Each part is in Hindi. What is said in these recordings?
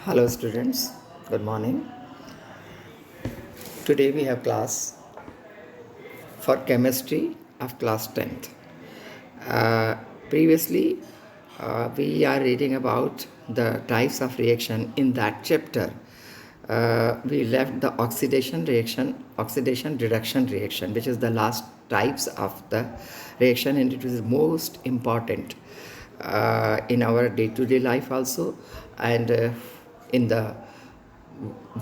Hello students, good morning. Today we have class for chemistry of class 10th. Previously we are reading about the types of reaction in that chapter. We left the oxidation reduction reaction, which is the last types of the reaction, and it is most important in our day-to-day life also, and in the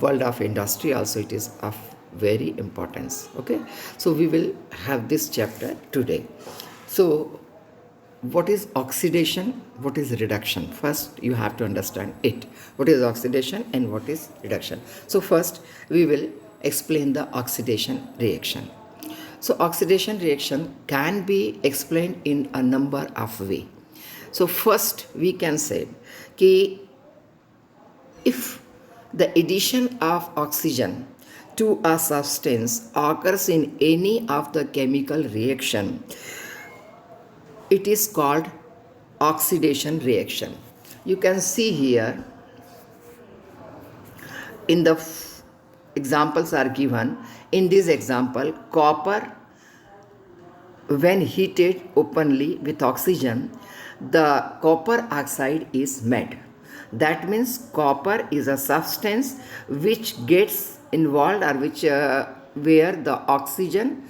world of industry also it is of very importance. Okay, so we will have this chapter today. So what is oxidation, what is reduction? First you have to understand it, what is oxidation and what is reduction. So first we will explain the oxidation reaction. So oxidation reaction can be explained in a number of ways. So first we can say कि if the addition of oxygen to a substance occurs in any of the chemical reaction, it is called oxidation reaction. You can see here in the examples are given. In this example, copper when heated openly with oxygen, the copper oxide is made. That means copper is a substance which gets involved, or which where the oxygen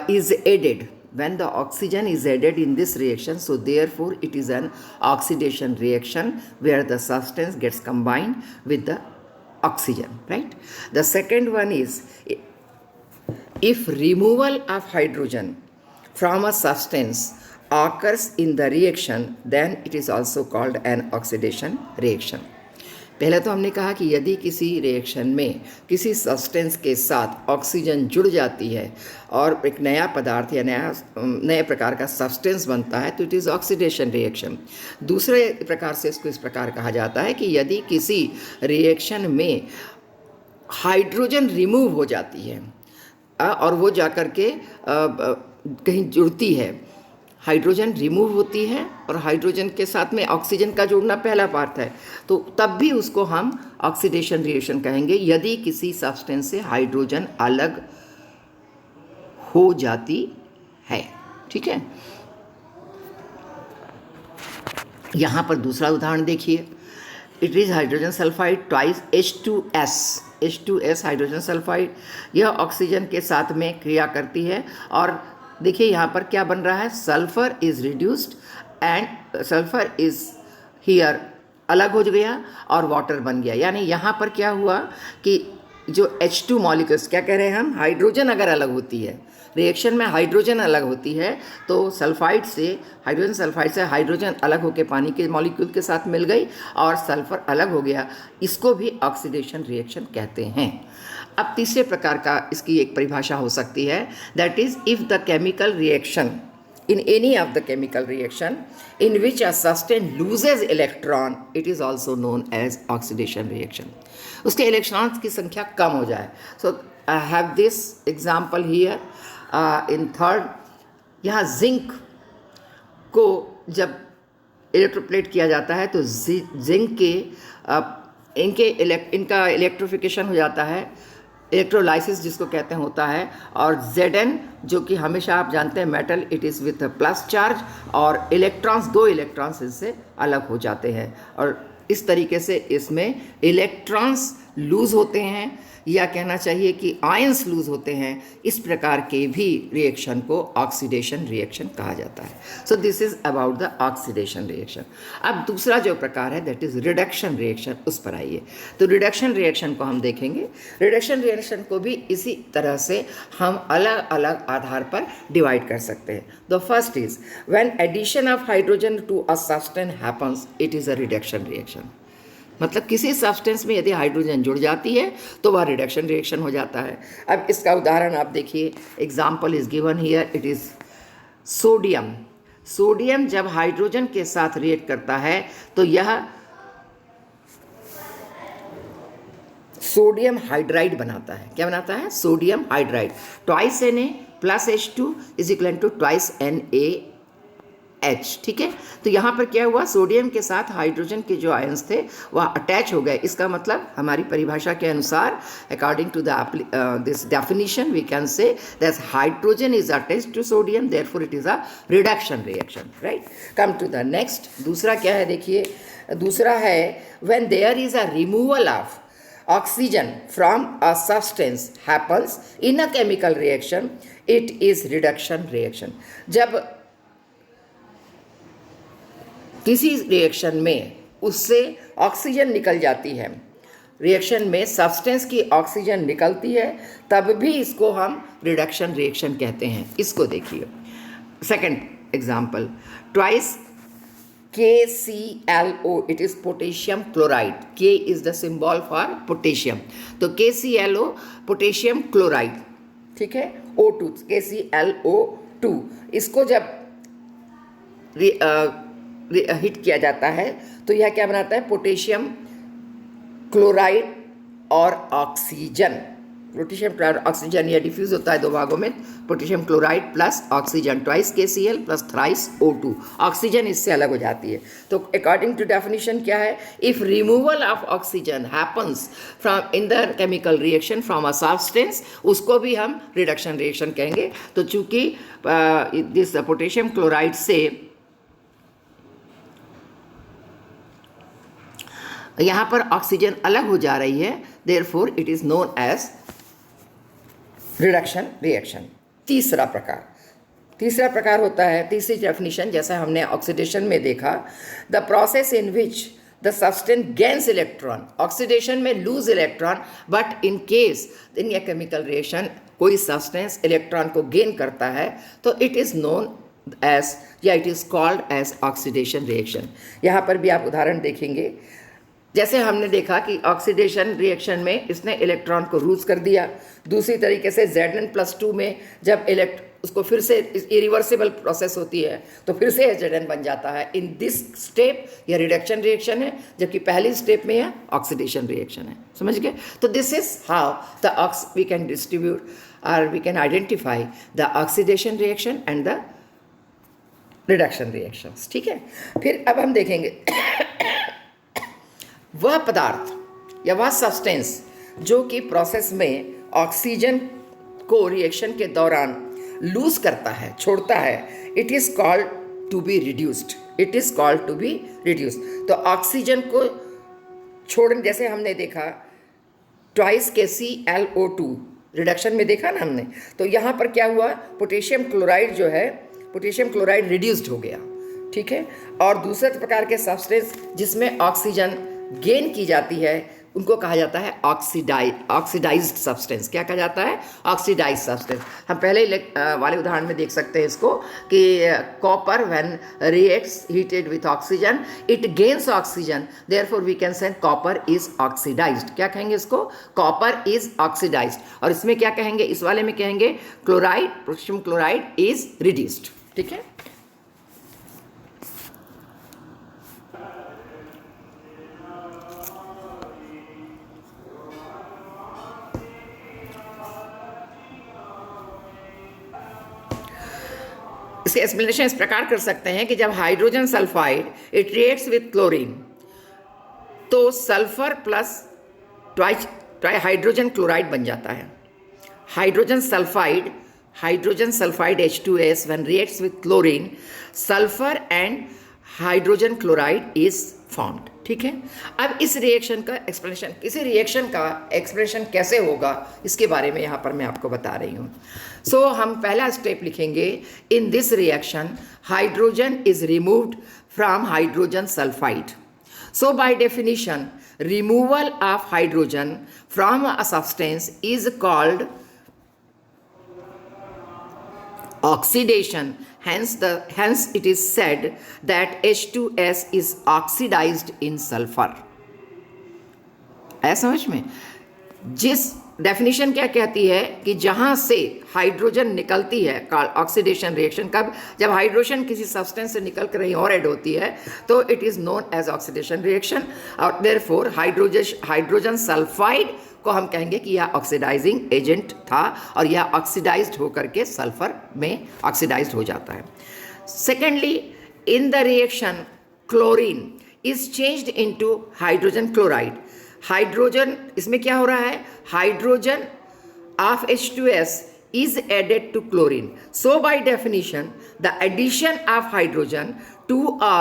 is added. When the oxygen is added in this reaction, so therefore it is an oxidation reaction where the substance gets combined with the oxygen, right? The second one is if removal of hydrogen from a substance occurs in the reaction, then it is also called an oxidation reaction. पहले तो हमने कहा कि यदि किसी रिएक्शन में किसी सब्सटेंस के साथ ऑक्सीजन जुड़ जाती है और एक नया पदार्थ या नए प्रकार का सब्सटेंस बनता है तो इट इज़ ऑक्सीडेशन रिएक्शन. दूसरे प्रकार से इसको इस प्रकार कहा जाता है कि यदि किसी रिएक्शन में हाइड्रोजन रिमूव हो जाती है और वो जाकर के कहीं जुड़ती है, हाइड्रोजन रिमूव होती है और हाइड्रोजन के साथ में ऑक्सीजन का जोड़ना पहला पार्ट है, तो तब भी उसको हम ऑक्सीडेशन रिएक्शन कहेंगे यदि किसी सब्सटेंस से हाइड्रोजन अलग हो जाती है. ठीक है, यहाँ पर दूसरा उदाहरण देखिए. It is hydrogen sulphide twice H2S hydrogen sulphide. यह ऑक्सीजन के साथ में क्रिया करती है और देखिए यहाँ पर क्या बन रहा है, sulphur is reduced and sulphur is here अलग हो गया और वाटर बन गया. यानी यहाँ पर क्या हुआ कि जो H2 मॉलिक्यूल्स, क्या कह रहे हैं हम, हाइड्रोजन अगर अलग होती है, रिएक्शन में हाइड्रोजन अलग होती है तो सल्फाइड से हाइड्रोजन सल्फाइड से हाइड्रोजन अलग होकर पानी के मॉलिक्यूल के साथ मिल गई और सल्फर अलग हो गया. इसको भी ऑक्सीडेशन रिएक्शन कहते हैं. अब तीसरे प्रकार का इसकी एक परिभाषा हो सकती है, that is if the chemical reaction in any of the chemical reaction in which a substance loses electron, it is also known as oxidation reaction. उसके इलेक्ट्रॉन्स की संख्या कम हो जाए. So I have this example here in third. यहाँ जिंक को जब इलेक्ट्रोप्लेट किया जाता है तो जिंक के इनका इलेक्ट्रिफिकेशन हो जाता है, इलेक्ट्रोलाइसिस जिसको कहते हैं होता है. और Zn जो कि हमेशा आप जानते हैं metal, it is with plus charge और इलेक्ट्रॉन्स, दो इलेक्ट्रॉन्स इससे अलग हो जाते हैं और इस तरीके से इसमें इलेक्ट्रॉन्स लूज़ होते हैं या कहना चाहिए कि आयंस लूज होते हैं. इस प्रकार के भी रिएक्शन को ऑक्सीडेशन रिएक्शन कहा जाता है. So this is about the oxidation reaction. अब दूसरा जो प्रकार है दैट इज रिडक्शन रिएक्शन, उस पर आइए. तो रिडक्शन रिएक्शन को हम देखेंगे. रिडक्शन रिएक्शन को भी इसी तरह से हम अलग अलग आधार पर डिवाइड कर सकते हैं. The first is when addition of hydrogen to a substance happens, it is a reduction reaction. मतलब किसी सब्सटेंस में यदि हाइड्रोजन जुड़ जाती है तो वह रिडक्शन रिएक्शन हो जाता है. अब इसका उदाहरण आप देखिए. Example is given here. It is sodium. Sodium जब हाइड्रोजन के साथ रिएक्ट करता है तो यह सोडियम हाइड्राइड बनाता है. क्या बनाता है? Sodium hydride. Twice Na plus H2 is equal to twice Na H, ठीक है। तो यहाँ पर क्या हुआ, सोडियम के साथ हाइड्रोजन के जो आयंस थे वह अटैच हो गए। इसका मतलब हमारी परिभाषा के अनुसार according to this definition we can say that hydrogen is attached to sodium, therefore it is a reduction reaction, right. Come to the next, दूसरा क्या है देखिए, दूसरा है when there is a removal of oxygen from a substance happens in a chemical reaction, it is reduction reaction। जब किसी रिएक्शन में उससे ऑक्सीजन निकल जाती है, रिएक्शन में सब्सटेंस की ऑक्सीजन निकलती है, तब भी इसको हम रिडक्शन रिएक्शन कहते हैं। इसको देखिए, second example, twice KClO, it is potassium chloride, K is the symbol for potassium, तो KClO potassium chloride, ठीक है, O2 KClO2, इसको जब हिट किया जाता है तो यह क्या बनाता है, पोटेशियम क्लोराइड और ऑक्सीजन, पोटेशियम क्लोराइड ऑक्सीजन, यह डिफ्यूज होता है दो भागों में, potassium chloride plus oxygen, twice KCl plus thrice O2, oxygen इससे अलग हो जाती है। तो अकॉर्डिंग टू डेफिनेशन क्या है, if removal of oxygen happens from in the chemical reaction from a substance, उसको भी हम रिडक्शन रिएक्शन कहेंगे। तो चूंकि दिस पोटेशियम क्लोराइड से यहाँ पर ऑक्सीजन अलग हो जा रही है, therefore it is known as reduction reaction. तीसरा प्रकार होता है, तीसरी डेफिनेशन, जैसा हमने ऑक्सीडेशन में देखा, the process in which the substance gains electron, oxidation में lose electron, but in case in a chemical reaction कोई सब्सटेंस इलेक्ट्रॉन को गेन करता है तो इट इज नोन एज, या it is called as oxidation reaction. यहाँ पर भी आप उदाहरण देखेंगे, जैसे हमने देखा कि ऑक्सीडेशन रिएक्शन में इसने इलेक्ट्रॉन को लूज कर दिया, दूसरी तरीके से Zn+2 में जब उसको फिर से इरिवर्सिबल प्रोसेस होती है तो फिर से Zn बन जाता है। इन दिस स्टेप यह रिडक्शन रिएक्शन है, जबकि पहली स्टेप में यह ऑक्सीडेशन रिएक्शन है। समझ गए? तो this is how the we can distribute और we can identify the oxidation reaction and the reduction reactions, ठीक है। फिर अब हम देखेंगे वह पदार्थ या वह सब्सटेंस जो कि प्रोसेस में ऑक्सीजन को रिएक्शन के दौरान लूज करता है, छोड़ता है, it is called to be reduced, it is called to be reduced. तो ऑक्सीजन को छोड़ने, जैसे हमने देखा ट्वाइस KClO2 रिडक्शन में देखा ना हमने, तो यहाँ पर क्या हुआ, पोटेशियम क्लोराइड जो है, पोटेशियम क्लोराइड रिड्यूस्ड हो गया, ठीक है। और दूसरे प्रकार के सब्सटेंस जिसमें ऑक्सीजन गेन की जाती है उनको कहा जाता है ऑक्सीडाइज्ड सब्सटेंस। क्या कहा जाता है? Oxidised substance. हम पहले वाले उदाहरण में देख सकते हैं इसको कि copper when reacts heated with oxygen it gains oxygen, therefore we can say copper is oxidised. क्या कहेंगे इसको? Copper is oxidised. और इसमें क्या कहेंगे? इस वाले में कहेंगे chloride, potassium chloride is reduced, ठीक है। इसके एक्सप्लेनेशन इस प्रकार कर सकते हैं कि जब hydrogen sulphide it reacts with chlorine तो सल्फर प्लस हाइड्रोजन क्लोराइड बन जाता है। Hydrogen sulphide H2S when reacts with chlorine, sulphur and hydrogen chloride is formed, ठीक है। अब इस रिएक्शन का एक्सप्लेनेशन, किसी रिएक्शन का एक्सप्रेशन कैसे होगा इसके बारे में यहाँ पर मैं आपको बता रही हूँ। सो हम पहला स्टेप लिखेंगे, in this reaction hydrogen is removed from hydrogen sulphide. So by definition removal of hydrogen from a substance is called oxidation, hence it is said that H2S is oxidized in sulfur। है समझ में? जिस डेफिनेशन क्या कहती है कि जहां से हाइड्रोजन निकलती है, ऑक्सीडेशन रिएक्शन कब, जब हाइड्रोजन किसी सब्सटेंस से निकल कर कहीं और ऐड होती है तो it is known as oxidation reaction. और देयरफॉर हाइड्रोजन सल्फाइड को हम कहेंगे कि यह ऑक्सीडाइजिंग एजेंट था और यह ऑक्सीडाइज्ड होकर के सल्फर में ऑक्सीडाइज्ड हो जाता है। Secondly In the reaction, chlorine is changed into hydrogen chloride. Hydrogen इसमें क्या हो रहा है, hydrogen of H2S is added to chlorine. So by definition, the addition of hydrogen to a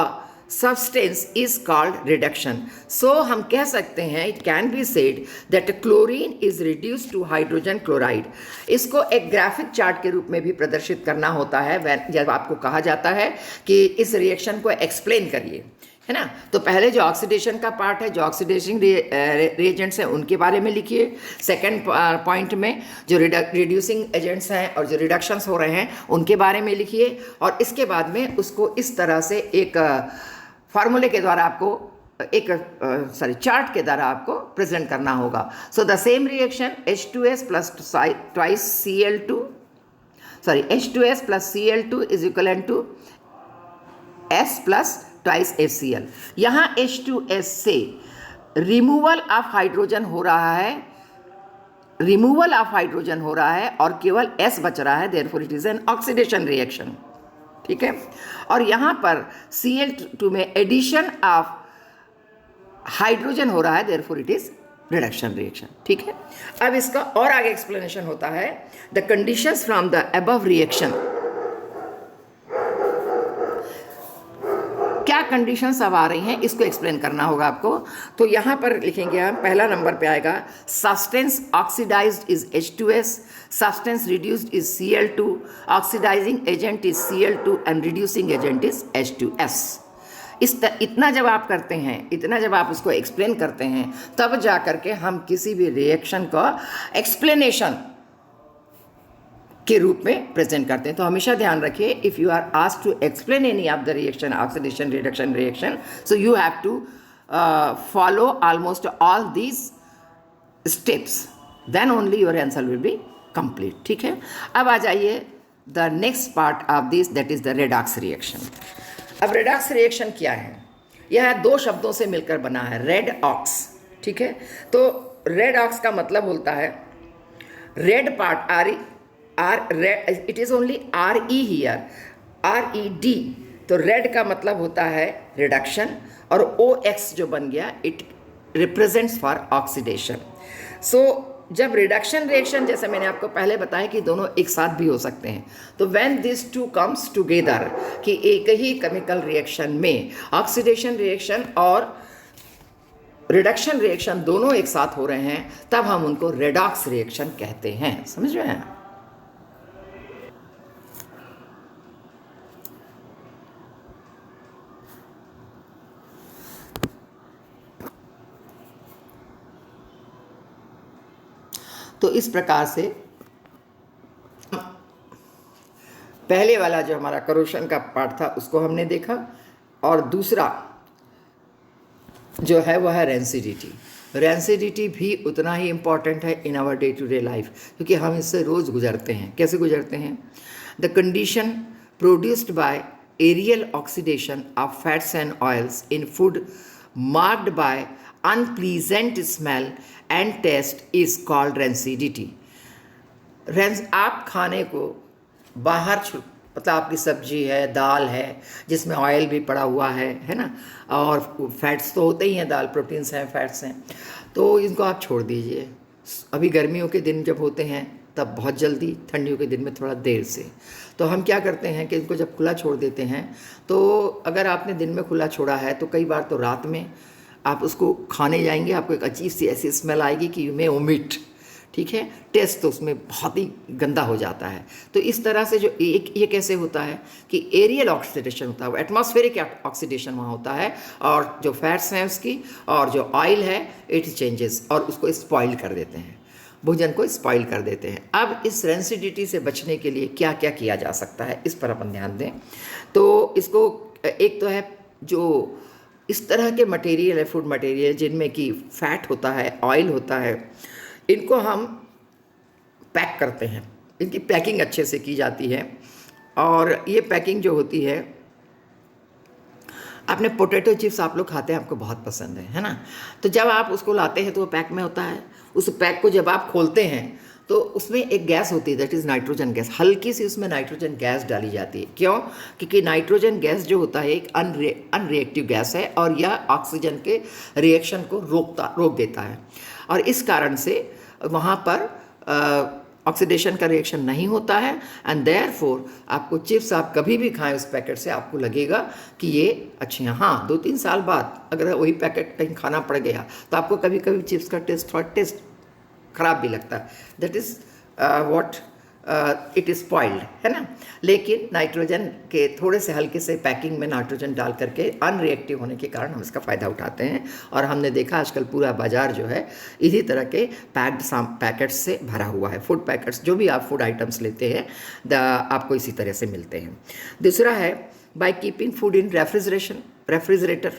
substance is called reduction. So हम कह सकते हैं, it can be said that chlorine is reduced to hydrogen chloride. इसको एक ग्राफिक चार्ट के रूप में भी प्रदर्शित करना होता है जब आपको कहा जाता है कि इस रिएक्शन को एक्सप्लेन करिए, है ना। तो पहले जो ऑक्सीडेशन का पार्ट है, जो ऑक्सीडेशन रिएजेंट्स हैं उनके बारे में लिखिए। सेकंड पॉइंट में जो रिड्यूसिंग एजेंट्स हैं और जो रिडक्शंस हो रहे हैं उनके बारे में लिखिए, और इसके बाद में उसको इस तरह से एक फार्मूले के द्वारा आपको चार्ट के द्वारा आपको प्रेजेंट करना होगा। So the same reaction H2S plus twice H2S plus Cl2 is equivalent to S plus twice HCl। यहाँ H2S से रिमूवल ऑफ हाइड्रोजन हो रहा है, और केवल S बच रहा है, therefore it is an oxidation reaction, ठीक है। और यहाँ पर Cl2 में एडिशन ऑफ हाइड्रोजन हो रहा है, therefore it is reduction reaction, ठीक है। अब इसका और आगे एक्सप्लेनेशन होता है, the conditions from the above reaction. क्या कंडीशंस अब आ रही हैं, इसको एक्सप्लेन करना होगा आपको। तो यहाँ पर लिखेंगे हम, पहला नंबर पे आएगा substance oxidised is H2S, substance reduced is Cl2, oxidising agent is Cl2 and reducing agent is H2S। इतना जब आप करते हैं, इतना जब आप उसको एक्सप्लेन करते हैं, तब जा करके हम किसी भी रिएक्शन का एक्सप्लेनेशन के रूप में प्रेजेंट करते हैं। तो हमेशा ध्यान रखिए, if you are asked to explain any of the reaction, oxidation, reduction reaction, so you have to follow almost all these steps, then only your answer will be complete, ठीक है। अब आ जाइए the next part of this, that is the redox reaction. अब रेडॉक्स रिएक्शन क्या है, यह दो शब्दों से मिलकर बना है, रेड ऑक्स, ठीक है। तो रेड ऑक्स का मतलब होता है red part, it is only RE here, RED। तो रेड का मतलब होता है रिडक्शन, और OX जो बन गया, इट रिप्रेजेंट्स फॉर ऑक्सीडेशन। सो जब रिडक्शन रिएक्शन, जैसे मैंने आपको पहले बताया कि दोनों एक साथ भी हो सकते हैं, तो when this two comes together, कि एक ही केमिकल रिएक्शन में ऑक्सीडेशन रिएक्शन और रिडक्शन रिएक्शन दोनों एक साथ हो रहे हैं, तब हम उनको रेडॉक्स रिएक्शन कहते हैं। समझ रहे हैं? तो इस प्रकार से पहले वाला जो हमारा करोशन का पार्ट था उसको हमने देखा, और दूसरा जो है वह है रेंसिडिटी। रेंसिडिटी भी उतना ही इम्पॉर्टेंट है in our day to day life, क्योंकि हम इससे रोज़ गुजरते हैं। कैसे गुजरते हैं? The condition produced by aerial oxidation of fats and oils in food marked by unpleasant smell and taste is called rancidity. आप खाने को बाहर मतलब आपकी सब्जी है, दाल है जिसमें ऑयल भी पड़ा हुआ है ना, और फैट्स तो होते ही हैं, दाल प्रोटीन्स हैं, फैट्स हैं, तो इनको आप छोड़ दीजिए। अभी गर्मियों के दिन जब होते हैं तब बहुत जल्दी, ठंडियों के दिन में थोड़ा देर से। तो हम क्या करते हैं कि इनको जब खुला छोड़ देते हैं, तो अगर आपने दिन में खुला छोड़ा है तो कई बार तो रात में आप उसको खाने जाएंगे, आपको एक अजीब सी ऐसी स्मेल आएगी कि यू मे ओमिट, ठीक है। टेस्ट तो उसमें बहुत ही गंदा हो जाता है। तो इस तरह से जो ये कैसे होता है कि एरियल ऑक्सीडेशन होता है, वो एटमॉस्फेरिक ऑक्सीडेशन वहाँ होता है, और जो फैट्स हैं उसकी और जो ऑयल है इट चेंजेस, और उसको स्पॉइल कर देते हैं, भोजन को स्पॉइल कर देते हैं। अब इस रेंसिडिटी से बचने के लिए क्या क्या किया जा सकता है, इस पर अपन ध्यान दें। तो इसको एक तो है जो इस तरह के मटेरियल है, फूड मटेरियल जिनमें कि फैट होता है, ऑयल होता है, इनको हम पैक करते हैं, इनकी पैकिंग अच्छे से की जाती है। और ये पैकिंग जो होती है, आपने पोटैटो चिप्स आप लोग खाते हैं, आपको बहुत पसंद है ना। तो जब आप उसको लाते हैं तो वो पैक में होता है, उस पैक को जब आप खोलते हैं तो उसमें एक गैस होती है दैट इज़ नाइट्रोजन गैस, हल्की सी उसमें नाइट्रोजन गैस डाली जाती है। क्यों? क्योंकि नाइट्रोजन गैस जो होता है एक अनरिएक्टिव गैस है और यह ऑक्सीजन के रिएक्शन को रोक देता है, और इस कारण से वहाँ पर ऑक्सीडेशन का रिएक्शन नहीं होता है, एंड देयरफॉर आपको चिप्स आप कभी भी खाएं उस पैकेट से आपको लगेगा कि ये अच्छे हैं। हाँ, 2-3 साल बाद अगर वही पैकेट कहीं खाना पड़ गया तो आपको कभी कभी चिप्स का टेस्ट ख़राब भी लगता है, that is what it is spoiled, है ना। लेकिन नाइट्रोजन के थोड़े से हल्के से पैकिंग में नाइट्रोजन डाल करके अनरिएक्टिव होने के कारण हम इसका फ़ायदा उठाते हैं, और हमने देखा आजकल पूरा बाज़ार जो है इसी तरह के पैकेट्स से भरा हुआ है। फूड पैकेट्स, जो भी आप फूड आइटम्स लेते हैं आपको इसी तरह से मिलते हैं। दूसरा है by keeping food in refrigerator.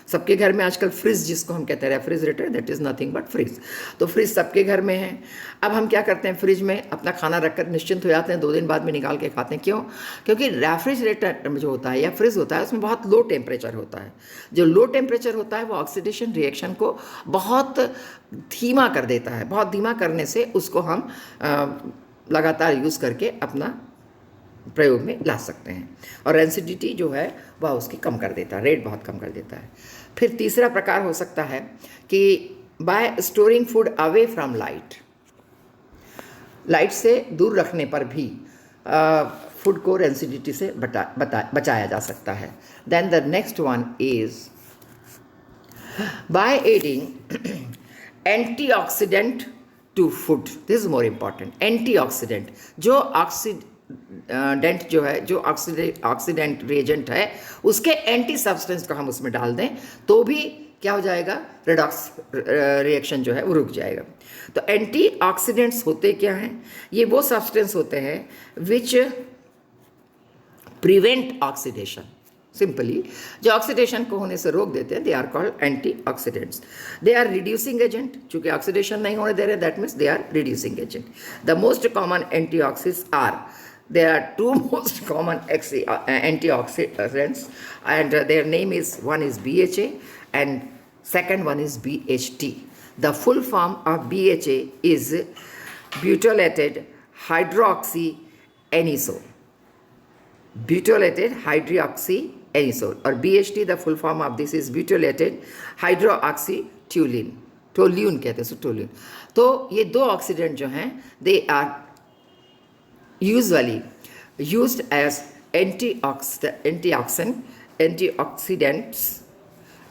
सबके घर में आजकल फ्रिज, जिसको हम कहते हैं refrigerator, that is nothing but fridge. तो फ्रिज सबके घर में है। अब हम क्या करते हैं, फ्रिज में अपना खाना रखकर निश्चिंत हो जाते हैं, 2 दिन बाद में निकाल के खाते हैं। क्यों? क्योंकि रेफ्रिजरेटर में जो होता है या फ्रिज होता है उसमें बहुत लो टेम्परेचर होता है। जो लो टेम्परेचर होता है वो ऑक्सीडेशन रिएक्शन को बहुत धीमा कर देता है। बहुत धीमा करने से उसको हम लगातार यूज़ करके अपना प्रयोग में ला सकते हैं, और एसिडिटी जो है वह उसकी कम कर देता है, रेट बहुत कम कर देता है। फिर तीसरा प्रकार हो सकता है कि bye storing food away from light से दूर रखने पर भी फूड को एसिडिटी से बचाया जा सकता है। Then the next one is by adding antioxidant to food. This is more important. Antioxidant, जो डेंट जो है, जो ऑक्सीडेंट रिएजेंट है, उसके एंटी सब्सटेंस को हम उसमें डाल दें तो भी क्या हो जाएगा, रेडॉक्स रिएक्शन जो है वो रुक जाएगा। तो एंटीऑक्सीडेंट्स होते क्या हैं? ये वो सब्सटेंस होते हैं विच प्रिवेंट ऑक्सीडेशन। सिंपली जो ऑक्सीडेशन को होने से रोक देते हैं, they are called antioxidants. They are reducing agent, चूंकि ऑक्सीडेशन नहीं होने दे रहे, that means they are reducing agent. The most common antioxidants are, there are 2 most common antioxidants, and their name is, one is BHA and second one is BHT. The full form of BHA is butylated hydroxyanisole. Butylated hydroxyanisole, or BHT, the full form of this is butylated hydroxytoluene. Toluene कहते हैं, टोल्यून। तो ये 2 ऑक्सीडेंट जो हैं, they are usually used as antioxidants,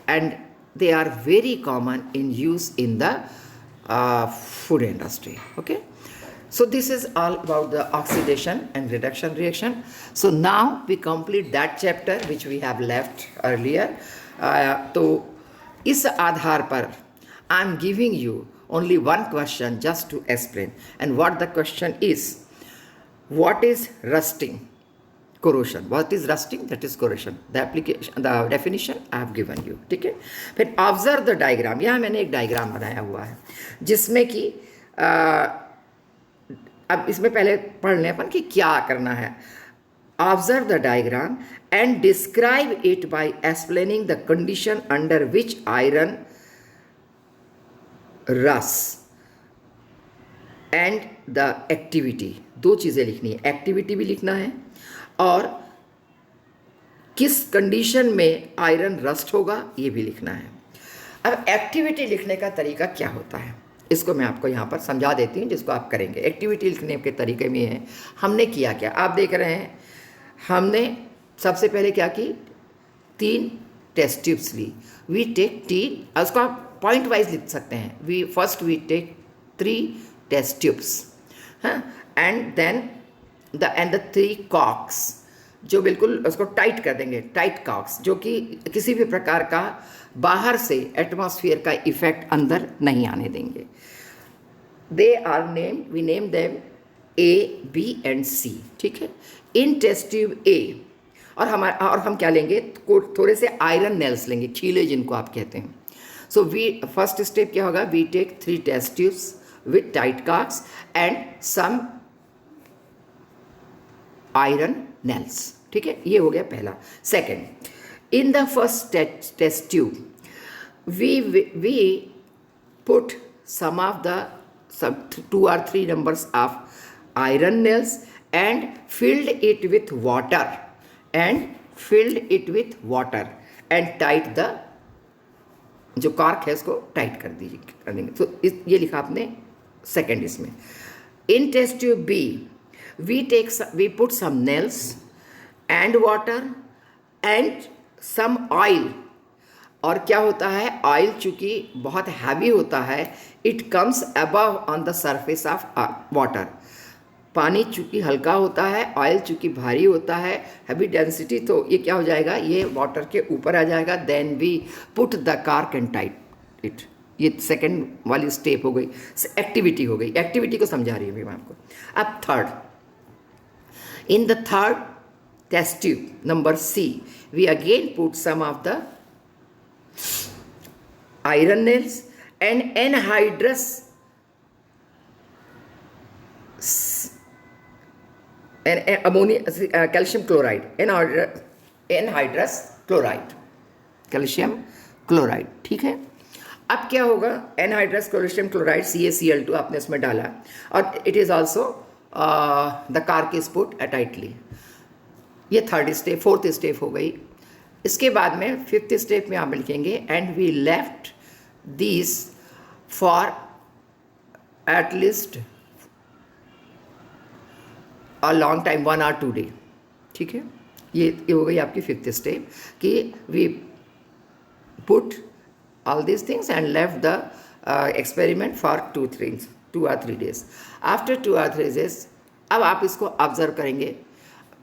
and they are very common in use in the food industry. Okay, so this is all about the oxidation and reduction reaction. So now we complete that chapter which we have left earlier. तो इस आधार पर I am giving you only one question just to explain, and what the question is, what is rusting? Corrosion. What is rusting? That is corrosion. The application, the definition I have given you. ठीक है। फिर observe the diagram. यहाँ मैंने एक डायग्राम बनाया हुआ है जिसमें कि अब इसमें पहले पढ़ लें अपन कि क्या करना है। Observe the diagram and describe it by explaining the condition under which iron rusts and the activity। 2 चीज़ें लिखनी है, एक्टिविटी भी लिखना है और किस कंडीशन में आयरन रस्ट होगा ये भी लिखना है। अब एक्टिविटी लिखने का तरीका क्या होता है इसको मैं आपको यहाँ पर समझा देती हूँ, जिसको आप करेंगे। एक्टिविटी लिखने के तरीके में है, हमने किया क्या, आप देख रहे हैं, हमने सबसे पहले क्या की, 3 टेस्ट ट्यूब्स ली। वी टेक 3, उसको आप पॉइंट वाइज लिख सकते हैं। वी टेक 3 टेस्ट ट्यूब्स, हाँ, एंड देन द 3 कॉक्स, जो बिल्कुल उसको टाइट कर देंगे, टाइट कॉक्स, जो कि किसी भी प्रकार का बाहर से एटमॉस्फेयर का इफेक्ट अंदर नहीं आने देंगे। They are name, we name them A, B and C, ठीक है। इन टेस्ट ट्यूब ए, और हम क्या लेंगे, थोड़े से आयरन नेल्स लेंगे, खीले जिनको आप कहते हैं। सो फर्स्ट स्टेप क्या होगा, we take 3 test tubes with tight corks and some iron nails, ठीक है, ये हो गया पहला। Second, in the first test tube we put some of the some 2 or 3 numbers of iron nails and filled it with water and tight the जो कॉर्क है उसको टाइट कर देंगे। तो ये लिखा आपने सेकेंड इसमें। In test tube B we put some nails and water and some oil. और क्या होता है, ऑयल चूंकि बहुत हैवी होता है, it comes above on the surface of water. पानी चूंकि हल्का होता है, ऑयल चूंकि भारी होता है, हैवी डेंसिटी, तो ये क्या हो जाएगा, ये वाटर के ऊपर आ जाएगा। Then we put the cork and tight it. ये सेकंड वाली स्टेप हो गई, एक्टिविटी हो गई। एक्टिविटी को समझा रही हूँ मैं आपको। अब third, in the third test tube number C we again put some of the iron nails and anhydrous calcium chloride, anhydrous chloride, calcium chloride. ठीक है, अब क्या होगा, एनहाइड्रस कैल्शियम क्लोराइड CaCl2 आपने इसमें डाला और it is also the cork is put tightly. ये थर्ड स्टेप, फोर्थ स्टेप हो गई। इसके बाद में फिफ्थ स्टेप में आप लिखेंगे and we left this for at least a long time, 1 or 2 day। ठीक है, ये हो गई आपकी फिफ्थ स्टेप कि we put all this things and left the experiment for 2 or 3 days। After 2 or 3 days अब आप इसको ऑब्जर्व करेंगे,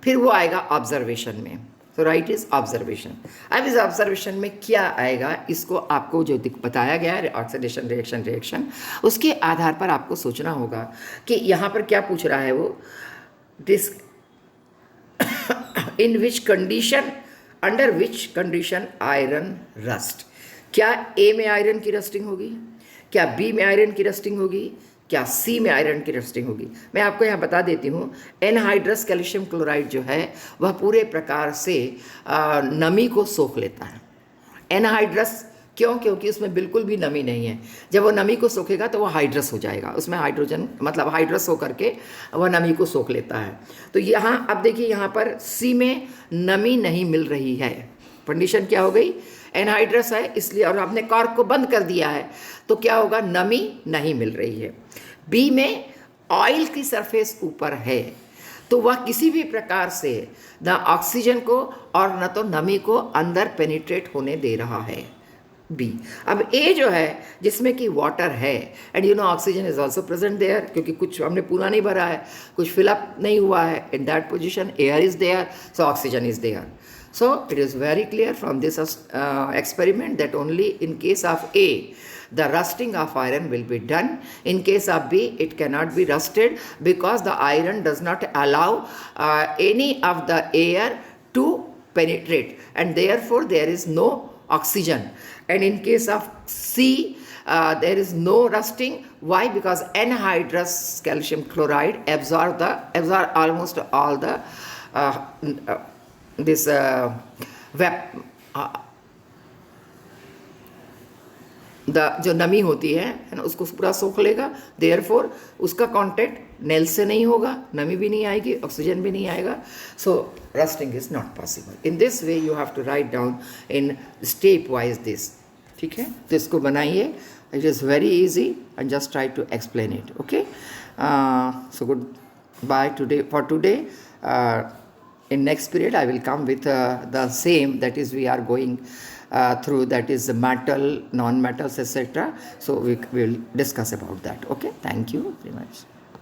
फिर वो आएगा ऑब्जर्वेशन में। तो राइट इज ऑब्जर्वेशन। अब इस ऑब्जर्वेशन में क्या आएगा, इसको आपको जो बताया गया है ऑक्सीडेशन रिएक्शन, उसके आधार पर आपको सोचना होगा कि यहाँ पर क्या पूछ रहा है वो, this in which condition, under which condition iron rust. क्या ए में आयरन की रस्टिंग होगी, क्या बी में आयरन की रस्टिंग होगी, क्या सी में आयरन की रस्टिंग होगी। मैं आपको यहाँ बता देती हूँ, एनहाइड्रस कैल्शियम क्लोराइड जो है वह पूरे प्रकार से नमी को सोख लेता है। एनहाइड्रस क्यों, क्योंकि उसमें बिल्कुल भी नमी नहीं है। जब वो नमी को सोखेगा तो वो हाइड्रस हो जाएगा, उसमें हाइड्रोजन मतलब हाइड्रस होकर के वह नमी को सोख लेता है। तो यहाँ अब देखिए, यहाँ पर सी में नमी नहीं मिल रही है। कंडीशन क्या हो गई, एनहाइड्रस है इसलिए, और आपने कॉर्क को बंद कर दिया है तो क्या होगा, नमी नहीं मिल रही है। बी में ऑयल की सरफेस ऊपर है तो वह किसी भी प्रकार से न ऑक्सीजन को और न तो नमी को अंदर पेनिट्रेट होने दे रहा है, बी। अब ए जो है जिसमें कि वाटर है and you know oxygen is also present there, क्योंकि कुछ हमने पूरा नहीं भरा है, कुछ फिलअप नहीं हुआ है, in that position air is there, so oxygen is there. So it is very clear from this experiment that only in case of A, the rusting of iron will be done. In case of B, it cannot be rusted because the iron does not allow any of the air to penetrate and therefore there is no oxygen. And in case of C, there is no rusting. Why? Because anhydrous calcium chloride absorb almost all the this जो नमी होती है ना, उसको पूरा सोख लेगा। देयरफॉर उसका कांटेक्ट नेल से नहीं होगा, नमी भी नहीं आएगी, ऑक्सीजन भी नहीं आएगा, so rusting is not possible. In this way you have to write down in step wise this. ठीक है, तो इसको बनाइए, it is very easy and just try to explain it. Okay, so good bye today for today. In next period, I will come with the same, that is we are going through, that is metal, non-metals, etc. So we will discuss about that. Okay, thank you very much.